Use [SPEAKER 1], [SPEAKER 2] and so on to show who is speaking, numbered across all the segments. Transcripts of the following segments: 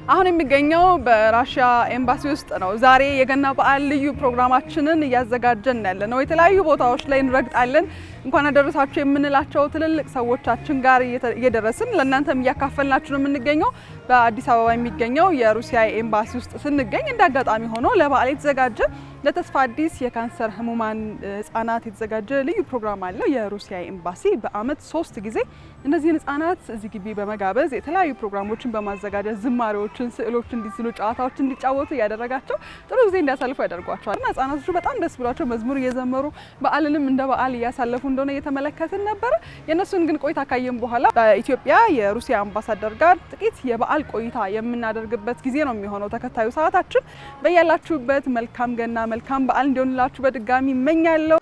[SPEAKER 1] አሁን የሚገኘው በራሺያ ኤምባሲ ውስጥ ነው። ዛሬ የገና በዓል ልዩ ፕሮግራማችንን እያዘጋጀን ያለነው የተለያዩ ቦታዎች ላይ እንረግጣለን። እንኳን አደረሳችሁ የምንላቸው ትልልቅ ሰዎቻችን ጋር እየደረስን ለእናንተም እያካፈልናችሁ ነው የምንገኘው። በአዲስ አበባ የሚገኘው የሩሲያ ኤምባሲ ውስጥ ስንገኝ እንዳጋጣሚ ሆኖ ለበዓል የተዘጋጀ ለተስፋ አዲስ የካንሰር ህሙማን ህጻናት የተዘጋጀ ልዩ ፕሮግራም አለው። የሩሲያ ኤምባሲ በአመት 3 ጊዜ እነዚህን ህጻናት እዚህ ግቢ በመጋበዝ የተለያዩ ፕሮግራሞችን በማዘጋጀት ዝማሬዎችን፣ ስዕሎችን እንዲስሉ፣ ጨዋታዎችን እንዲጫወቱ ያደረጋቸው ጥሩ ጊዜ እንዲያሳልፉ ያደርጓቸዋል እና ህጻናቶቹ በጣም ደስ ብሏቸው መዝሙር እየዘመሩ በዓልንም እንደ በዓል እያሳለፉ እንደሆነ እየተመለከትን ነበር። የእነሱን ግን ቆይታ ካየን በኋላ በኢትዮጵያ የሩሲያ አምባሳደር ጋር ጥቂት የበዓል ቆይታ የምናደርግበት ጊዜ ነው የሚሆነው ተከታዩ ሰዓታችን። በያላችሁበት መልካም ገና መልካም በዓል እንዲሆንላችሁ በድጋሚ እመኛለሁ።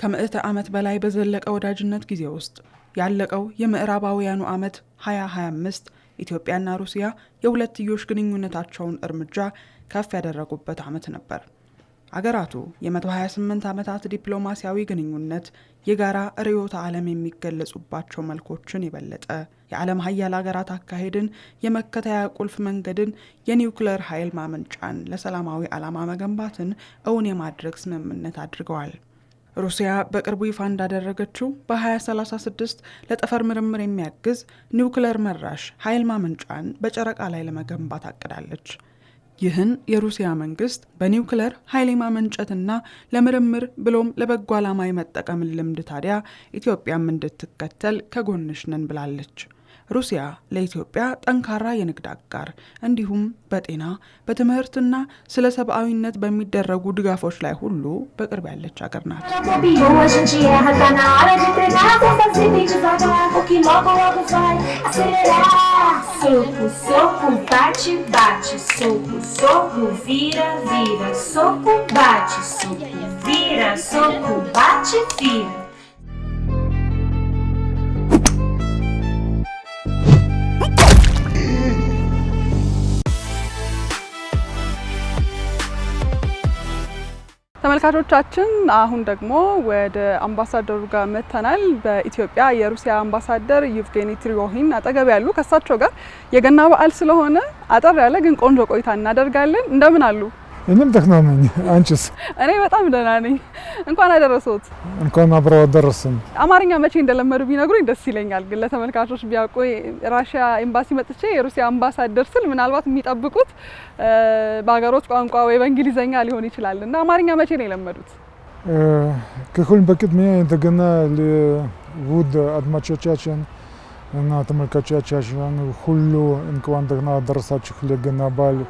[SPEAKER 1] ከምዕተ ዓመት በላይ በዘለቀ ወዳጅነት ጊዜ ውስጥ ያለቀው የምዕራባውያኑ ዓመት 2025 ኢትዮጵያና ሩሲያ የሁለትዮሽ ግንኙነታቸውን እርምጃ ከፍ ያደረጉበት ዓመት ነበር። አገራቱ የ128 ዓመታት ዲፕሎማሲያዊ ግንኙነት የጋራ ርዕዮተ ዓለም የሚገለጹባቸው መልኮችን የበለጠ የዓለም ሀያል አገራት አካሄድን፣ የመከታያ ቁልፍ መንገድን፣ የኒውክሌር ኃይል ማመንጫን፣ ለሰላማዊ ዓላማ መገንባትን እውን የማድረግ ስምምነት አድርገዋል። ሩሲያ በቅርቡ ይፋ እንዳደረገችው በ2036 ለጠፈር ምርምር የሚያግዝ ኒውክሌር መራሽ ኃይል ማመንጫን በጨረቃ ላይ ለመገንባት አቅዳለች። ይህን የሩሲያ መንግስት በኒውክሌር ኃይል ማመንጨትና ለምርምር ብሎም ለበጎ ዓላማ የመጠቀምን ልምድ ታዲያ ኢትዮጵያም እንድትከተል ከጎንሽ ነን ብላለች። ሩሲያ ለኢትዮጵያ ጠንካራ የንግድ አጋር እንዲሁም በጤና በትምህርትና ስለ ሰብአዊነት በሚደረጉ ድጋፎች ላይ ሁሉ በቅርብ ያለች ሀገር ናት። ተመልካቾቻችን አሁን ደግሞ ወደ አምባሳደሩ ጋር መተናል። በኢትዮጵያ የሩሲያ አምባሳደር ይቭጌኒ ትሪዮሂን አጠገብ ያሉ ከሳቸው ጋር የገና በዓል ስለሆነ አጠር ያለ ግን ቆንጆ ቆይታ እናደርጋለን። እንደምን አሉ?
[SPEAKER 2] እኔም ደህና ነኝ። አንቺስ?
[SPEAKER 1] እኔ በጣም ደህና ነኝ። እንኳን አደረሰዎት።
[SPEAKER 2] እንኳን አብረው አደረሰን።
[SPEAKER 1] አማርኛ መቼ እንደለመዱ ቢነግሩኝ ደስ ይለኛል። ግን ለተመልካቾች ቢያውቁ ራሺያ ኤምባሲ መጥቼ የሩሲያ አምባሳደር ስል ምናልባት የሚጠብቁት በሀገሮች ቋንቋ ወይ በእንግሊዘኛ ሊሆን ይችላል እና አማርኛ መቼ ነው የለመዱት?
[SPEAKER 2] ከሁሉም በቅድሚያ እንደገና ለውድ አድማጮቻችን እና ተመልካቾቻችን ሁሉ እንኳን ደህና አደረሳችሁ ለገና በዓል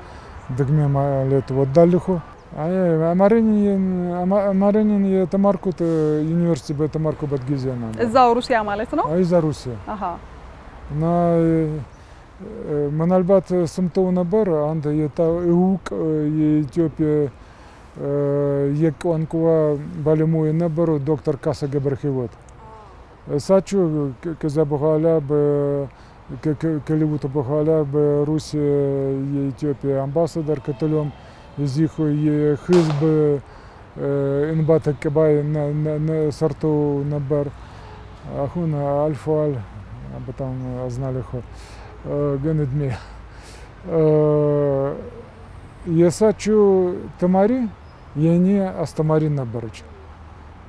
[SPEAKER 2] ደግሜ ማለት እወዳለሁ። አማርኛን የተማርኩት ዩኒቨርሲቲ በተማርኩበት ጊዜ ነው።
[SPEAKER 1] እዛው ሩሲያ ማለት ነው?
[SPEAKER 2] እዛው ሩሲያ። እና ምናልባት ሰምተው ነበር አንድ እውቅ የኢትዮጵያ የቋንቋ ባለሙያ ነበሩ ዶክተር ካሳ ገብረ ሕይወት። እሳቸው ከዛ በኋላ ከለውጡ በኋላ በሩሲያ የኢትዮጵያ አምባሳደር ከተሎም እዚህ የህዝብ እንባ ተቀባይ ሰርተው ነበር። አሁን አልፈዋል። በጣም አዝናለሁ። ግን እድሜ የእሳቸው ተማሪ የኔ አስተማሪ ነበረች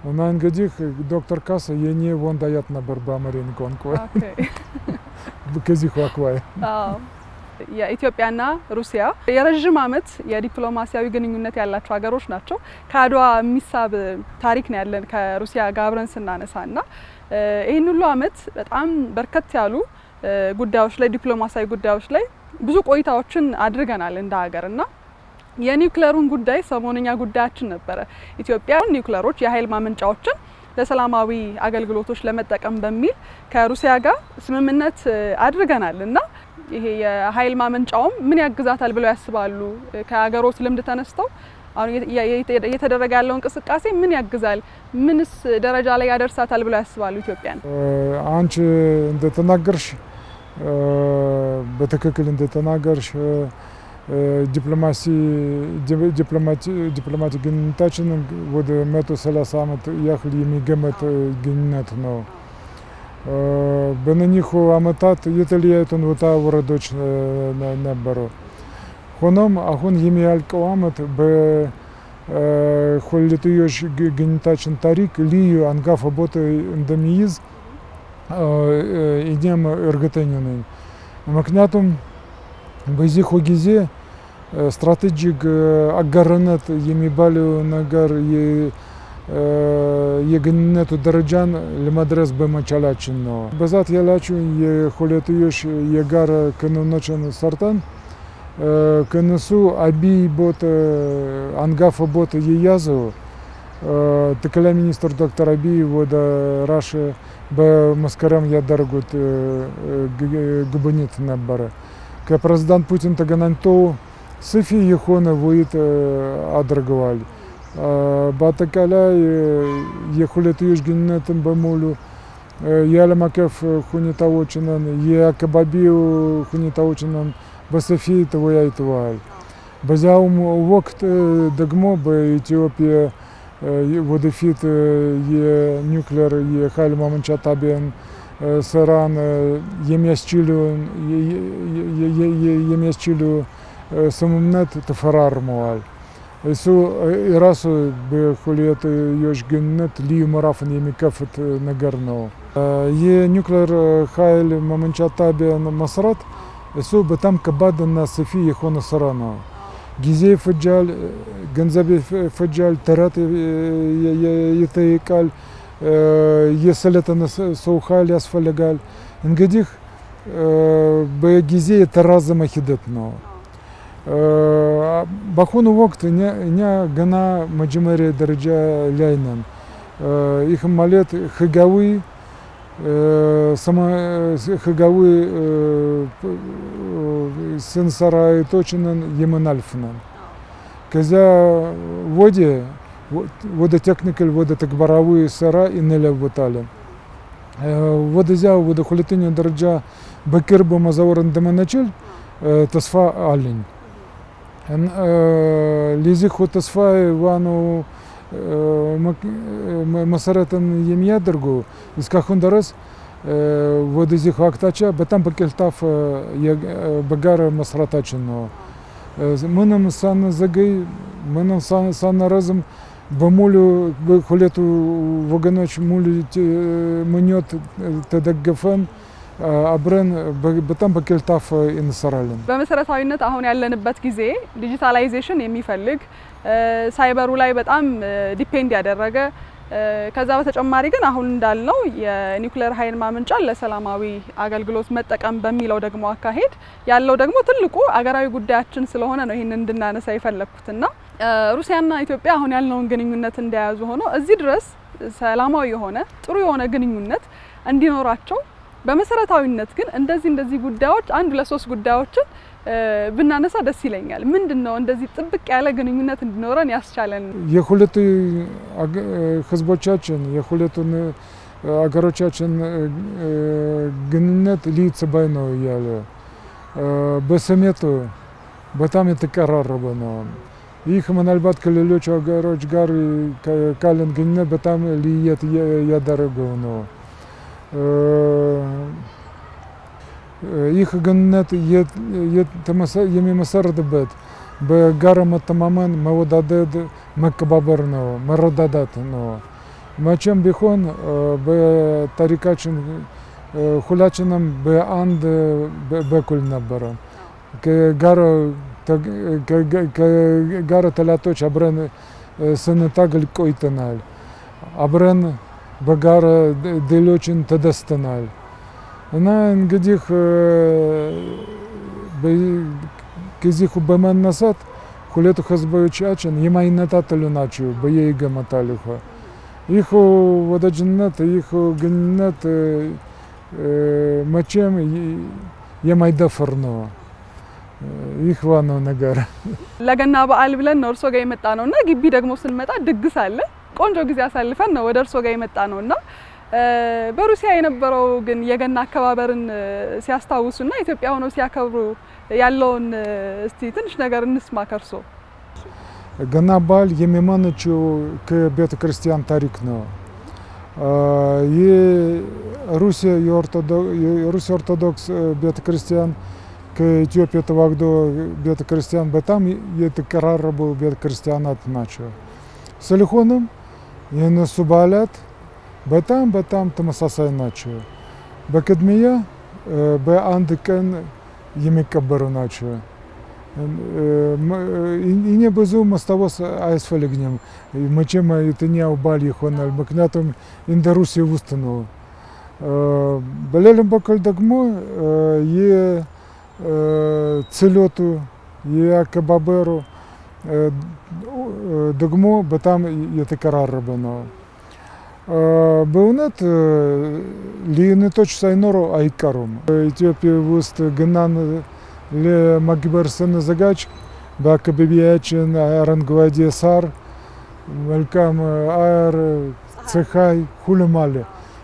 [SPEAKER 2] እና እንግዲህ ዶክተር ካሳ የኔ ወንድ አያት ነበር በአማርኛ ቋንቋ። ከዚህ አኳያ
[SPEAKER 1] የኢትዮጵያና ሩሲያ የረጅም ዓመት የዲፕሎማሲያዊ ግንኙነት ያላቸው ሀገሮች ናቸው። ከአድዋ የሚሳብ ታሪክ ነው ያለን ከሩሲያ ጋር አብረን ስናነሳና ይህን ሁሉ ዓመት በጣም በርከት ያሉ ጉዳዮች ላይ ዲፕሎማሲያዊ ጉዳዮች ላይ ብዙ ቆይታዎችን አድርገናል እንደ ሀገርና የኒውክሌሩን ጉዳይ ሰሞነኛ ጉዳያችን ነበረ። ኢትዮጵያ ኒውክሌሮች የኃይል ማመንጫዎችን ለሰላማዊ አገልግሎቶች ለመጠቀም በሚል ከሩሲያ ጋር ስምምነት አድርገናል እና ይሄ የኃይል ማመንጫውም ምን ያግዛታል ብለው ያስባሉ? ከሀገሮች ልምድ ተነስተው አሁን እየተደረገ ያለው እንቅስቃሴ ምን ያግዛል? ምንስ ደረጃ ላይ ያደርሳታል ብለው ያስባሉ ኢትዮጵያን?
[SPEAKER 2] አንቺ እንደተናገርሽ በትክክል እንደተናገርሽ ዲፕሎማቲክ ግንኙነታችን ወደ 130 ዓመት ያህል የሚገመት ግንኙነት ነው። በእነኚህ ዓመታት የተለያዩ ውጣ ውረዶች ነበሩ። ሆኖም አሁን የሚያልቀው ዓመት በሁለትዮሽ ግንኙነታችን ታሪክ ልዩ አንጋፋ ቦታ እንደሚይዝ እኔም እርግጠኛ ነኝ። ምክንያቱም በዚህ ጊዜ ስትራቴጂክ አጋርነት የሚባለው ነገር የግንኙነቱ ደረጃን ለማድረስ በመቻላችን ነው። በዛት ያላችሁ የሁለትዮሽ የጋራ ክንውኖችን ሰርተን ከነሱ አብይ ቦታ አንጋፋ ቦታ የያዘው ጠቅላይ ሚኒስትር ዶክተር አብይ ወደ ራሽያ በመስከረም ያደረጉት ጉብኝት ነበረ። ከፕሬዝዳንት ፑቲን ተገናኝተው ሰፊ የሆነ ውይይት አድርገዋል። በአጠቃላይ የሁለትዮሽ ግንኙነትን በሙሉ የዓለም አቀፍ ሁኔታዎችን የአካባቢው ሁኔታዎችን በሰፊ ተወያይተዋል። በዚያውም ወቅት ደግሞ በኢትዮጵያ ወደፊት የኒውክሌር የኃይል ማመንጫ ጣቢያን ስራን የሚያስችሉ ስምምነት ተፈራርመዋል። እሱ የራሱ በሁለትዮሽ ግንኙነት ልዩ ምዕራፍን የሚከፍት ነገር ነው። የኒውክሌር ኃይል ማመንጫ ጣቢያን መስራት እሱ በጣም ከባድና ሰፊ የሆነ ስራ ነው። ጊዜ ይፈጃል፣ ገንዘብ ይፈጃል፣ ጥረት ይጠይቃል፣ የሰለጠነ ሰው ኃይል ያስፈልጋል። እንግዲህ በጊዜ የተራዘመ ሂደት ነው። በአሁኑ ወቅት እኛ ገና መጀመሪያ ደረጃ ላይ ነን። ይህ ማለት ህጋዊ ሰንሰለቶችን የምናልፍ ነን። ከዚያ ወደ ቴክኒካል ወደ ተግባራዊ ስራ እንለወጣለን። ወደዚያ ወደ ሁለተኛ ደረጃ በቅርብ መዛወር እንደምንችል ተስፋ አለኝ። ለዚህ ተስፋ ዋናው መሰረትን የሚያደርገው እስካሁን ድረስ ወደዚህ አቅጣጫ በጣም በቀልጣፋ በጋራ መስራታችን ነው። ምንም ሳንዘገይ ምንም ሳናረዝም በሙሉ ሁለቱ ወገኖች ሙሉ ምኞት ተደግፈን አብረን በጣም በቀልጣፋ እንሰራለን።
[SPEAKER 3] በመሰረታዊነት አሁን ያለንበት ጊዜ ዲጂታላይዜሽን የሚፈልግ ሳይበሩ ላይ በጣም ዲፔንድ ያደረገ ከዛ በተጨማሪ ግን አሁን እንዳልነው የኒውክሌር ኃይል ማመንጫን ለሰላማዊ አገልግሎት መጠቀም በሚለው ደግሞ አካሄድ ያለው ደግሞ ትልቁ አገራዊ ጉዳያችን ስለሆነ ነው ይሄንን እንድናነሳ የፈለኩትና ሩሲያና ኢትዮጵያ አሁን ያለውን ግንኙነት እንደያዙ ሆኖ እዚህ ድረስ ሰላማዊ የሆነ ጥሩ የሆነ ግንኙነት እንዲኖራቸው በመሰረታዊነት ግን እንደዚህ ጉዳዮች አንድ ለሶስት ጉዳዮችን ብናነሳ ደስ ይለኛል። ምንድነው እንደዚህ ጥብቅ ያለ ግንኙነት እንዲኖረን ያስቻለን?
[SPEAKER 2] የሁለቱ ህዝቦቻችን የሁለቱ አገሮቻችን ግንኙነት ሊጽባይ ነው ያለ በስሜቱ በጣም የተቀራረበ ነው። ይህ ምናልባት ከሌሎች ሀገሮች ጋር ካለን ግንኙነት በጣም ልዩነት ያደረገው ነው። ይህ ግንኙነት የሚመሰረትበት በጋራ መተማመን፣ መወዳደድ፣ መከባበር ነው፣ መረዳዳት ነው። መቼም ቢሆን በታሪካችን ሁላችንም በአንድ በኩል ነበረ። ከጋራ ጠላቶች አብረን ስንታገል ቆይተናል። አብረን በጋራ ድሎችን ተደስተናል እና እንግዲህ ከዚህ በመነሳት ሁለቱ ህዝቦቻችን የማይነጣጠሉ ናቸው ብዬ እገምታለሁ። ይህ ወዳጅነት ይህ ግንኙነት መቼም የማይደፈር ነው። ይህ ዋናው ነገር።
[SPEAKER 3] ለገና በዓል ብለን ነው እርሶ ጋር የመጣ ነውና ግቢ ደግሞ ስንመጣ ድግስ አለ። ቆንጆ ጊዜ አሳልፈን ነው ወደ እርሶ ጋር የመጣ ነውና በሩሲያ የነበረው ግን የገና አከባበርን ሲያስታውሱና ኢትዮጵያ ሆነው ሲያከብሩ ያለውን እስቲ ትንሽ ነገር እንስማ ከርሶ።
[SPEAKER 2] ገና በዓል የሚመነጨው ከቤተ ክርስቲያን ታሪክ ነው። የሩሲያ ኦርቶዶክስ ቤተ ክርስቲያን ከኢትዮጵያ ተዋሕዶ ቤተ ክርስቲያን በጣም የተቀራረቡ ቤተ ክርስቲያናት ናቸው። ስለሆነም የነሱ በዓላት በጣም ተመሳሳይ ናቸው። በቅድሚያ በአንድ ቀን የሚከበሩ ናቸው። እኔ ብዙ ማስታወስ አያስፈልግኝም መቼም የትኛው በዓል ይሆናል፣ ምክንያቱም እንደ ሩሲያ ውስጥ ነው። በሌላም በኩል ደግሞ የጸሎቱ የአከባበሩ ደግሞ በጣም የተቀራረበ ነው። በእውነት ልዩነቶች ሳይኖሩ አይቀሩም። ኢትዮጵያ ውስጥ ገናን ለማክበር ስንዘጋጅ በአካባቢያችን አረንጓዴ ሳር፣ መልካም አየር፣ ፀሐይ ሁሉም አለ።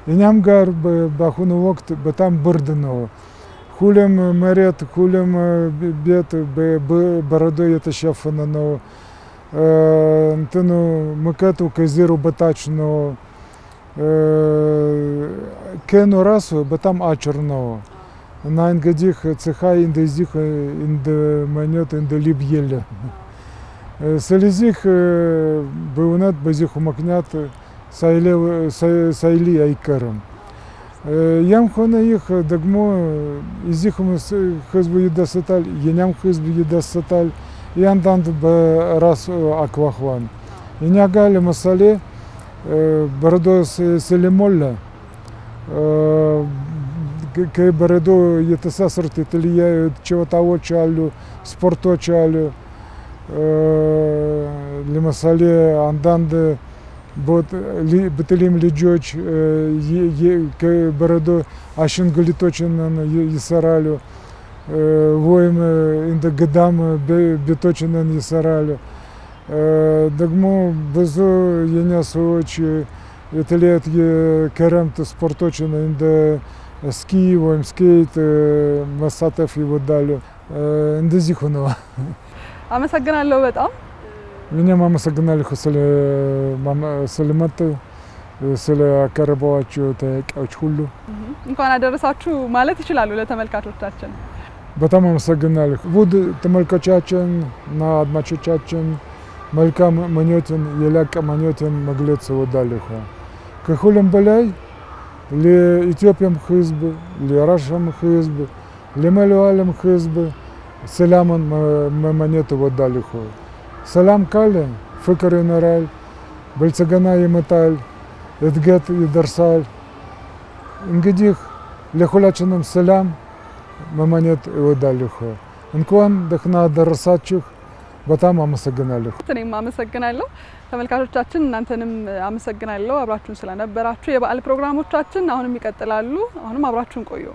[SPEAKER 2] እኛም ጋር በአሁኑ ወቅት በጣም ብርድ ነው። ሁሉም መሬት፣ ሁሉም ቤት በበረዶ የተሸፈነ ነው። እንትኑ ሙቀቱ ከዜሮ በታች ነው። ቀኑ ራሱ በጣም አጭር ነው እና እንግዲህ ፀሐይ እንደዚህ እንደ ምኞት እንደ ልብ የለም። ስለዚህ በእውነት በዚህ ምክንያት ሳይለይ አይቀርም። ያም ሆነ ይህ ደግሞ እዚህም ህዝቡ ይደሰታል፣ የኛም ህዝብ ይደሰታል። እያንዳንዱ በራሱ አኳኋን እኛ ጋር ለምሳሌ በረዶ ስለሞላ ከበረዶ የተሳሰሩት የተለያዩ ጨዋታዎች አሉ፣ ስፖርቶች አሉ። ለምሳሌ አንዳንድ በተለይም ልጆች ከበረዶ አሻንጉሊቶችን ይሰራሉ፣ ወይም እንደ ገዳም ቤቶችን ይሰራሉ። ደግሞ ብዙ የኛ ሰዎች የተለያዩ የክረምት ስፖርቶችን እንደ ስኪ ወይም ስኬት መሳተፍ ይወዳሉ። እንደዚህ ነው።
[SPEAKER 3] አመሰግናለሁ በጣም።
[SPEAKER 2] እኔም አመሰግናለሁ ስለመጡ ስለአቀረቧቸው ጥያቄዎች ሁሉ።
[SPEAKER 3] እንኳን አደረሳችሁ ማለት ይችላሉ ለተመልካቾቻችን።
[SPEAKER 2] በጣም አመሰግናለሁ። ውድ ተመልካቾቻችን እና አድማጮቻችን መልካም ምኞትን የላቀ ምኞትን መግለጽ እወዳለሁ። ከሁሉም በላይ ለኢትዮጵያም ሕዝብ፣ ለራሻም ሕዝብ፣ ለመላው ዓለም ሕዝብ ሰላምን መመኘት እወዳለሁ። ሰላም ካለ ፍቅር ይኖራል፣ ብልጽግና ይመጣል፣ እድገት ይደርሳል። እንግዲህ ለሁላችንም ሰላም መመኘት እወዳለሁ። እንኳን ደህና ደረሳችሁ። በጣም አመሰግናለሁ።
[SPEAKER 3] እኔም አመሰግናለሁ። ተመልካቾቻችን እናንተንም አመሰግናለሁ አብራችሁን ስለነበራችሁ። የበዓል ፕሮግራሞቻችን አሁንም ይቀጥላሉ። አሁንም አብራችሁን ቆዩ።